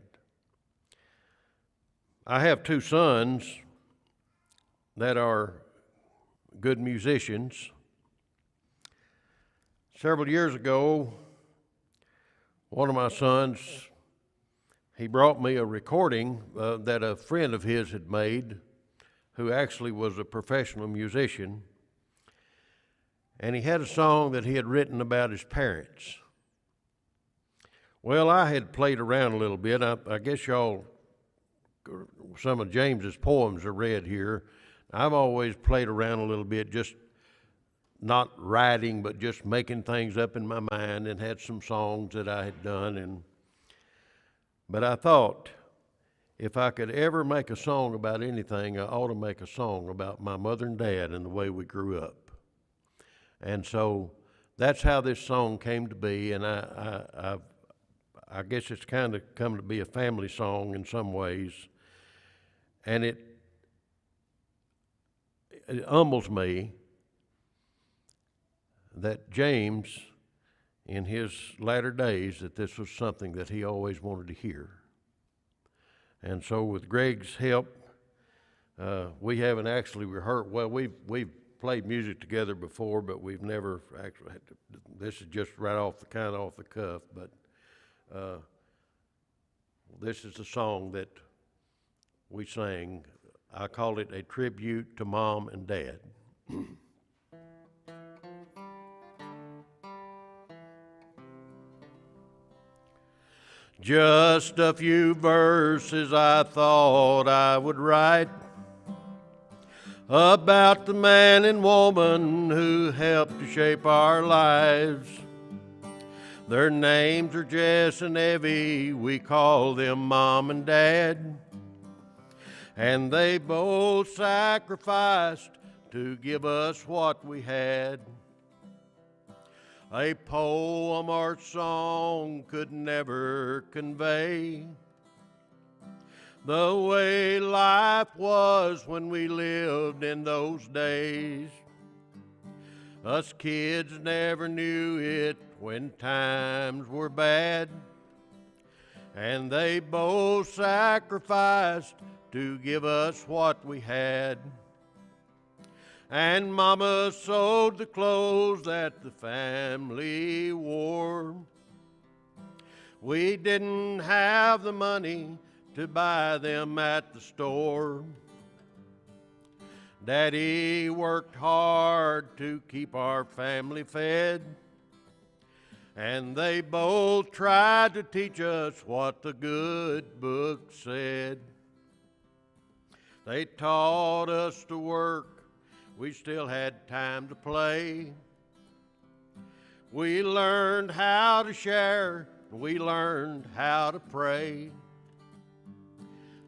I have 2 sons that are good musicians. Several years ago, one of my sons, he brought me a recording that a friend of his had made, who actually was a professional musician. And he had a song that he had written about his parents. Well, I had played around a little bit. I guess y'all, some of James's poems are read here. I've always played around a little bit, just not writing, but just making things up in my mind, and had some songs that I had done. But I thought, if I could ever make a song about anything, I ought to make a song about my mother and dad and the way we grew up. And so that's how this song came to be, and I guess it's kind of come to be a family song in some ways. And it humbles me that James, in his latter days, that this was something that he always wanted to hear. And so with Greg's help, we haven't actually rehearsed. Well, we've played music together before, but we've never actually had to. This is just right off the cuff, but this is a song that we sang. I called it a tribute to Mom and Dad. Just a few verses I thought I would write about the man and woman who helped to shape our lives. Their names are Jess and Evie, we call them Mom and Dad. and they both sacrificed to give us what we had. A poem or song could never convey the way life was when we lived in those days. Us kids never knew it when times were bad, and they both sacrificed to give us what we had. And Mama sewed the clothes that the family wore. We didn't have the money to buy them at the store. Daddy worked hard to keep our family fed, and they both tried to teach us what the good book said. They taught us to work. We still had time to play. We learned how to share. We learned how to pray.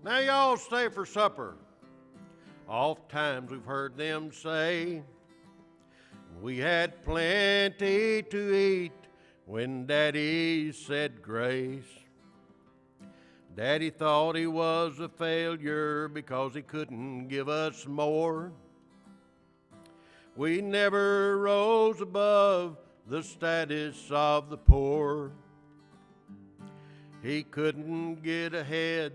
Now y'all stay for supper. Oft times we've heard them say, we had plenty to eat when Daddy said grace. Daddy thought he was a failure because he couldn't give us more. We never rose above the status of the poor. He couldn't get ahead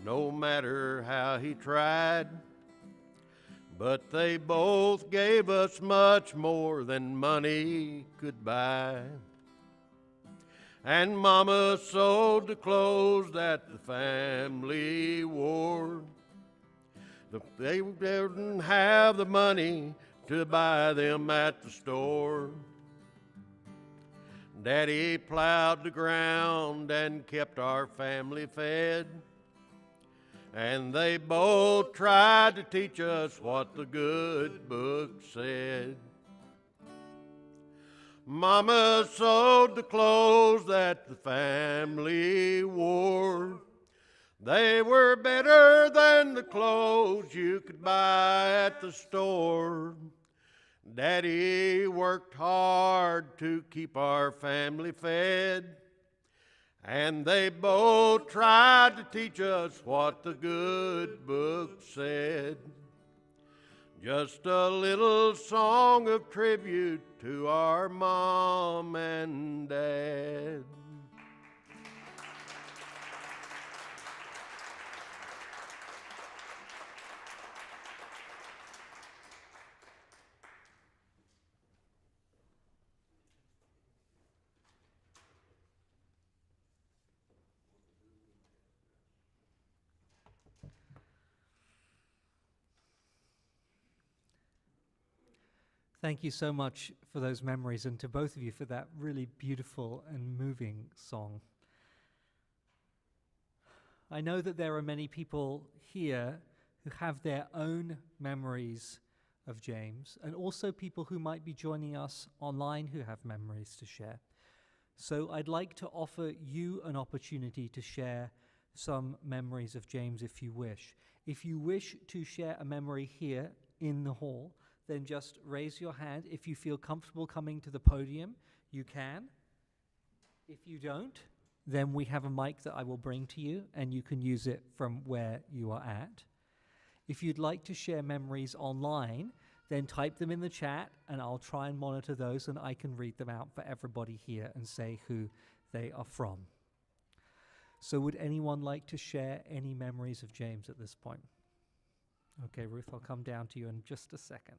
no matter how he tried, but they both gave us much more than money could buy. And Mama sewed the clothes that the family wore. They didn't have the money to buy them at the store. Daddy plowed the ground and kept our family fed, and they both tried to teach us what the good book said. Mama sewed the clothes that the family wore. They were better than the clothes you could buy at the store. Daddy worked hard to keep our family fed, and they both tried to teach us what the good book said. Just a little song of tribute to our mom and dad. Thank you so much for those memories, and to both of you for that really beautiful and moving song. I know that there are many people here who have their own memories of James, and also people who might be joining us online who have memories to share. So I'd like to offer you an opportunity to share some memories of James if you wish. If you wish to share a memory here in the hall, then just raise your hand. If you feel comfortable coming to the podium, you can. If you don't, then we have a mic that I will bring to you, and you can use it from where you are at. If you'd like to share memories online, then type them in the chat, and I'll try and monitor those, and I can read them out for everybody here and say who they are from. So would anyone like to share any memories of James at this point? Okay, Ruth, I'll come down to you in just a second.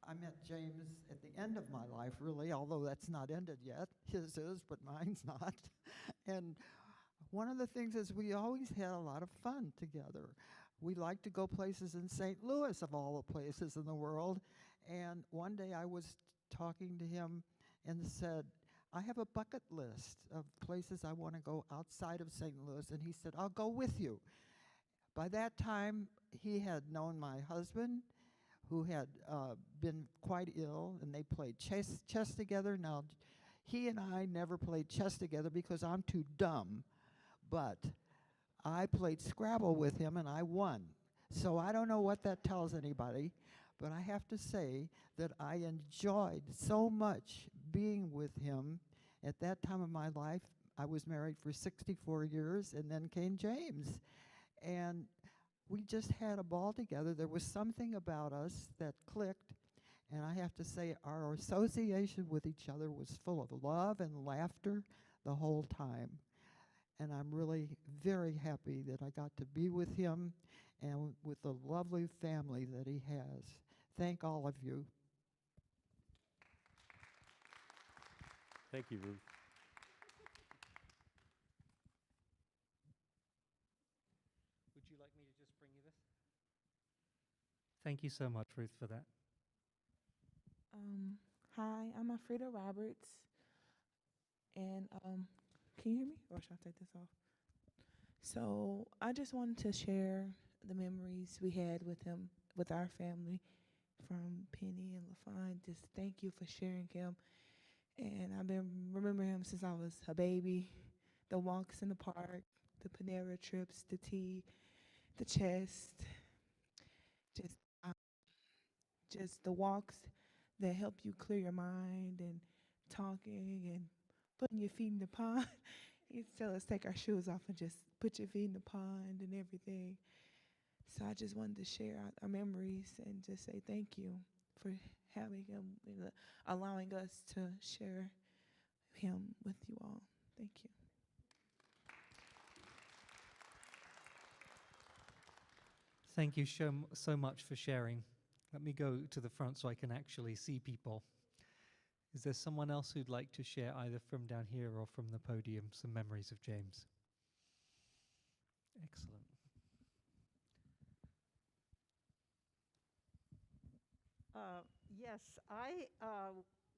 I met James at the end of my life, really, although that's not ended yet. His is, but mine's not. And one of the things is we always had a lot of fun together. We liked to go places in St. Louis, of all the places in the world. And one day I was talking to him and said, I have a bucket list of places I want to go outside of St. Louis. And he said, I'll go with you. By that time, he had known my husband, who had been quite ill, and they played chess together. Now, he and I never played chess together because I'm too dumb, but I played Scrabble with him, and I won. So I don't know what that tells anybody, but I have to say that I enjoyed so much being with him at that time of my life. I was married for 64 years, and then came James. And we just had a ball together. There was something about us that clicked, and I have to say our association with each other was full of love and laughter the whole time. And I'm really very happy that I got to be with him and with the lovely family that he has. Thank all of you. Thank you, Ruth. Would you like me to just bring you this? Thank you so much, Ruth, for that. Hi, I'm Afrida Roberts, and can you hear me, or should I take this off? So I just wanted to share the memories we had with him, with our family, from Penny and LaFon. Just thank you for sharing him, and I've been remembering him since I was a baby. The walks in the park, the Panera trips, the tea, the chest, just just the walks that help you clear your mind, and talking and putting your feet in the pond. He used to tell us take our shoes off and just put your feet in the pond and everything. So I just wanted to share our memories and just say thank you for having him and allowing us to share him with you all. Thank you. Thank you so much for sharing. Let me go to the front so I can actually see people. Is there someone else who'd like to share, either from down here or from the podium, some memories of James? Excellent. Yes,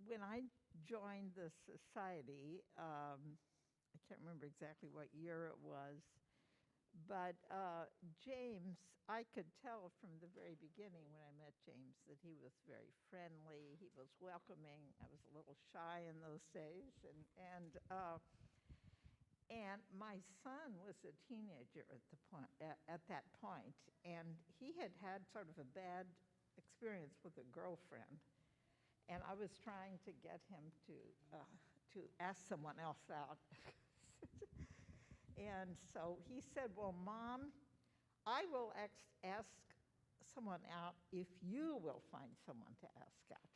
when I joined the society, I can't remember exactly what year it was, but James, I could tell from the very beginning when I met James that he was very friendly, he was welcoming. I was a little shy in those days, and my son was a teenager at that point, and he had had sort of a bad experience with a girlfriend, and I was trying to get him to ask someone else out. And so he said, well, Mom, I will ask someone out if you will find someone to ask out.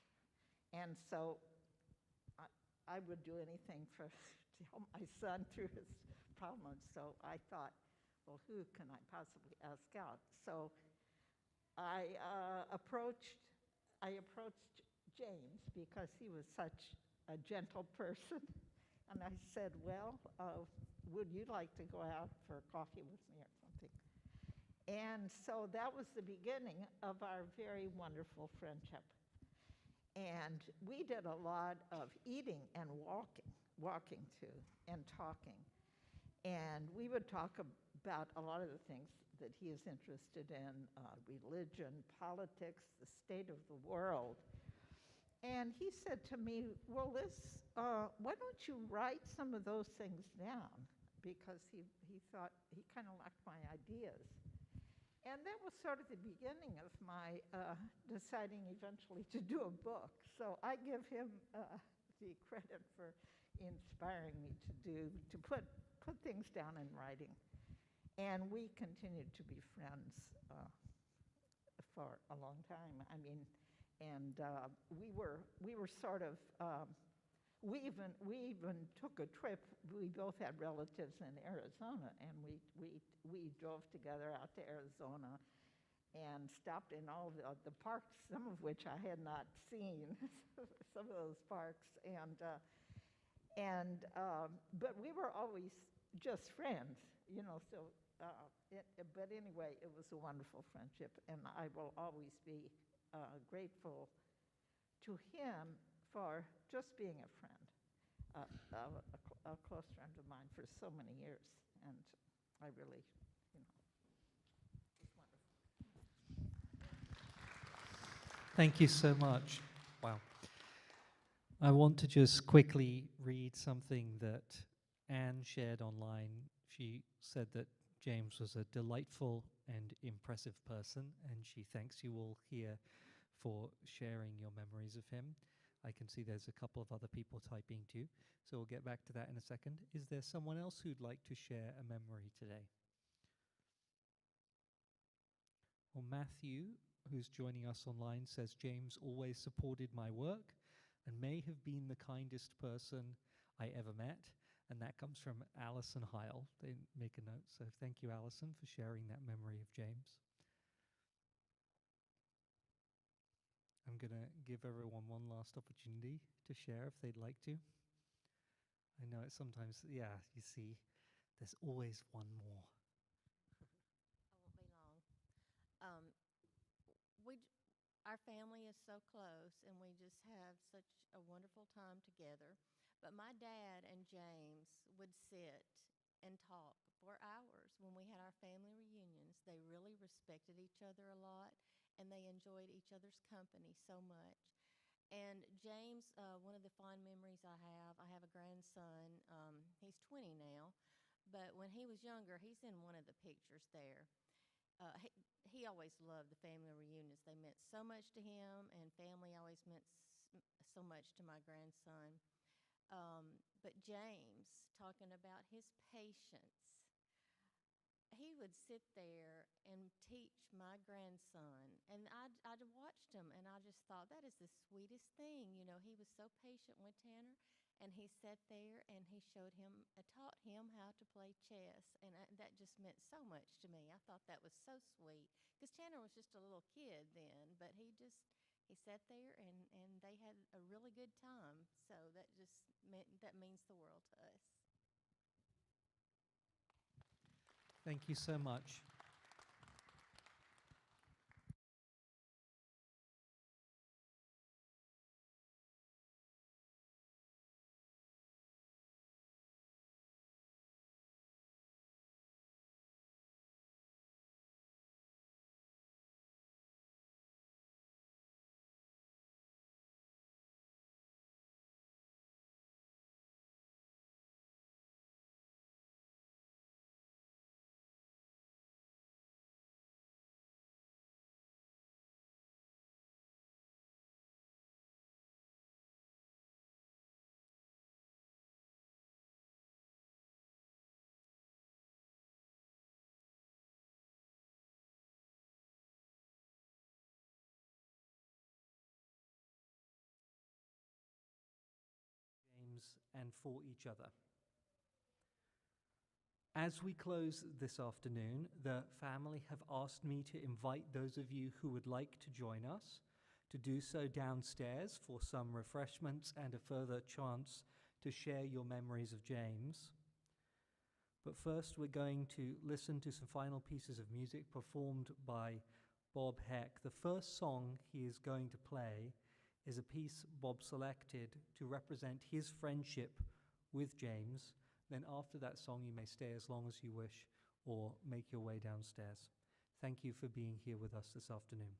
And so I would do anything to help my son through his problems. So I thought, well, who can I possibly ask out? So I approached James because he was such a gentle person. And I said, well, would you like to go out for coffee with me or something? And so that was the beginning of our very wonderful friendship. And we did a lot of eating and walking too, and talking. And we would talk about a lot of the things that he is interested in, religion, politics, the state of the world. And he said to me, well, Liz, why don't you write some of those things down? Because he thought, he kind of liked my ideas. And that was sort of the beginning of my deciding eventually to do a book. So I give him the credit for inspiring me to put things down in writing. And we continued to be friends for a long time. I mean, and we were sort of, we even took a trip. We both had relatives in Arizona, and we drove together out to Arizona and stopped in all the parks, some of which I had not seen, some of those parks, but we were always just friends, you know. So, but anyway, it was a wonderful friendship, and I will always be grateful to him for just being a friend. a close friend of mine for so many years, and I really, you know, it's wonderful. Thank you so much. Wow. I want to just quickly read something that Anne shared online. She said that James was a delightful and impressive person, and she thanks you all here for sharing your memories of him. I can see there's a couple of other people typing too, so we'll get back to that in a second. Is there someone else who'd like to share a memory today? Well, Matthew, who's joining us online, says James always supported my work and may have been the kindest person I ever met. And that comes from Alison Heil. They make a note. So thank you, Alison, for sharing that memory of James. I'm going to give everyone one last opportunity to share if they'd like to. I know it's sometimes, yeah, you see, there's always one more. I won't be long. Um, our family is so close, and we just have such a wonderful time together. But my dad and James would sit and talk for hours when we had our family reunions. They really respected each other a lot, and they enjoyed each other's company so much. And James, one of the fond memories I have a grandson. He's 20 now, but when he was younger, he's in one of the pictures there. He always loved the family reunions. They meant so much to him, and family always meant so much to my grandson. But James, talking about his patience, he would sit there and teach my grandson. And I'd watched him, and I just thought, that is the sweetest thing. You know, he was so patient with Tanner, and he sat there and he showed him, taught him how to play chess. And that just meant so much to me. I thought that was so sweet, because Tanner was just a little kid then, but he sat there and they had a really good time. So that means the world to us. Thank you so much. James and for each other. As we close this afternoon, the family have asked me to invite those of you who would like to join us to do so downstairs for some refreshments and a further chance to share your memories of James. But first, we're going to listen to some final pieces of music performed by Bob Heck. The first song he is going to play is a piece Bob selected to represent his friendship with James. Then after that song, you may stay as long as you wish or make your way downstairs. Thank you for being here with us this afternoon.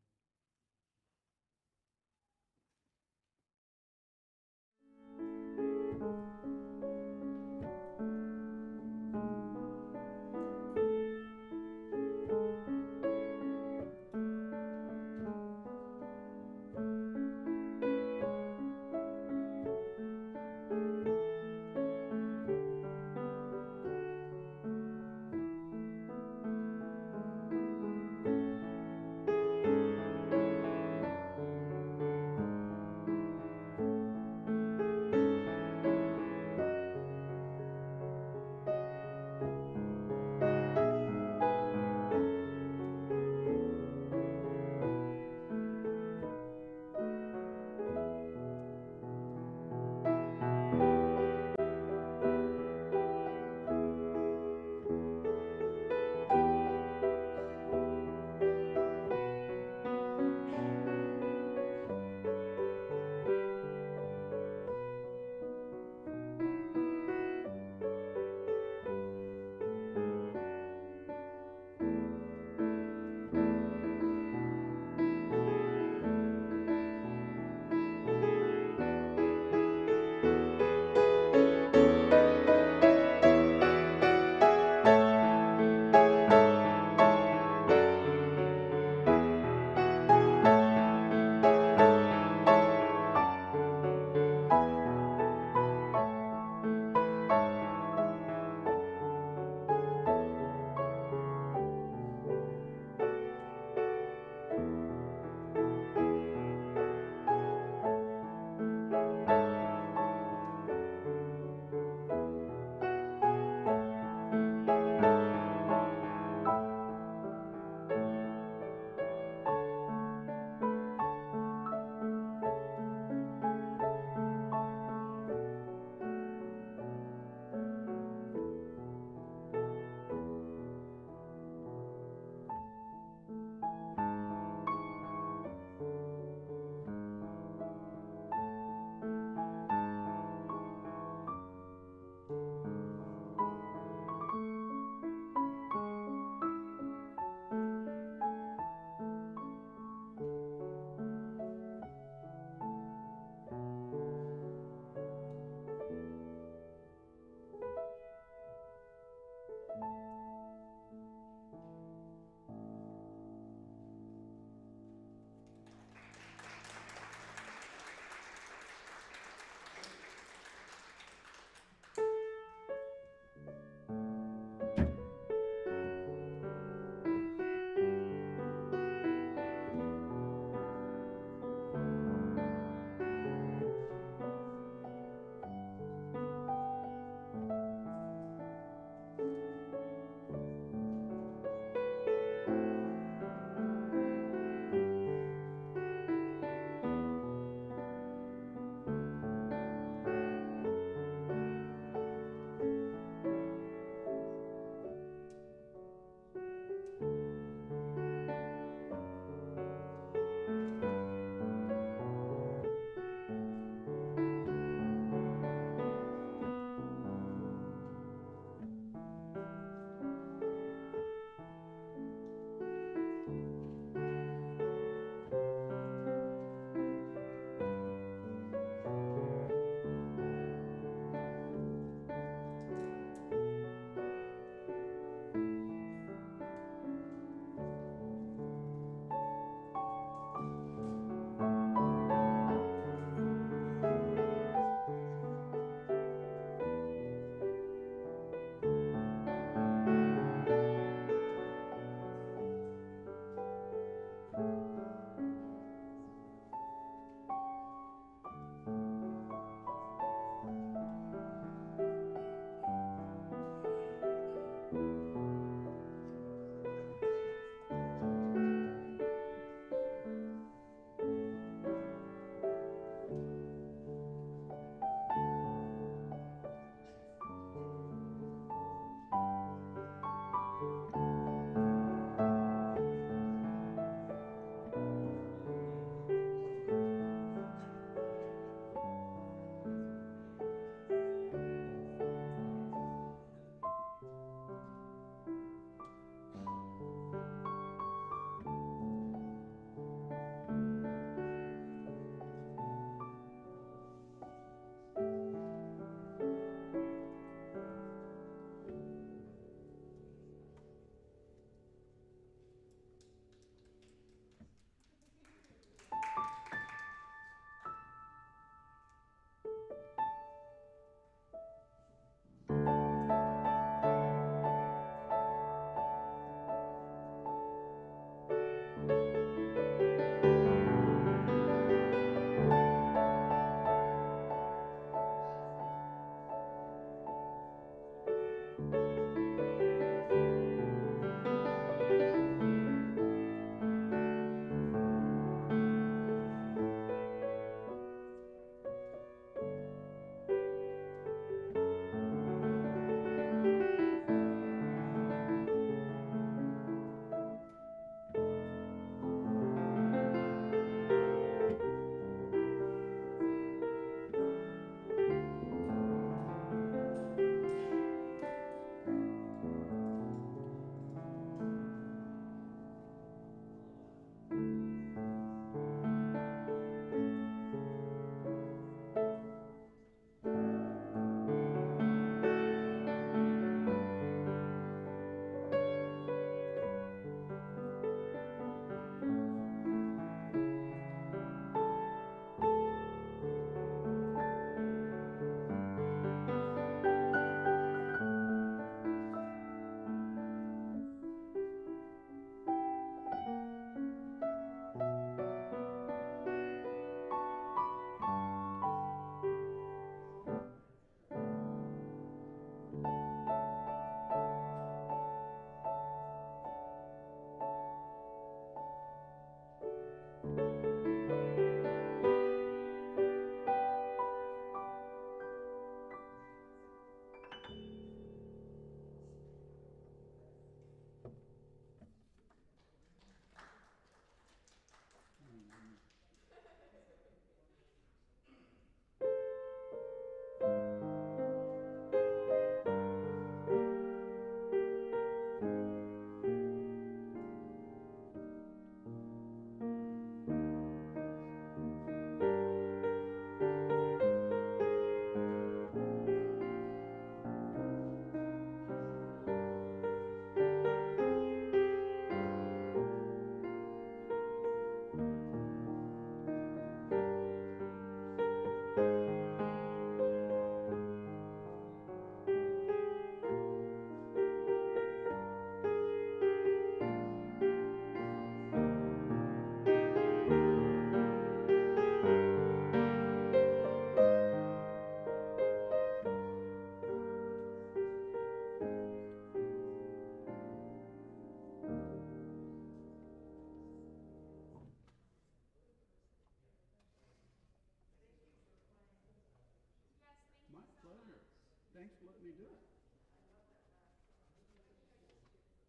Thanks for letting me do it.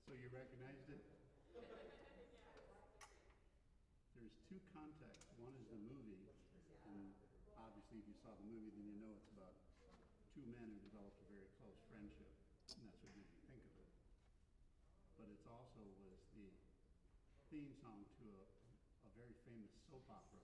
So you recognized it? There's two contexts. One is the movie, and obviously if you saw the movie, then you know it's about two men who developed a very close friendship, and that's what made me think of it. But it's also was the theme song to a very famous soap opera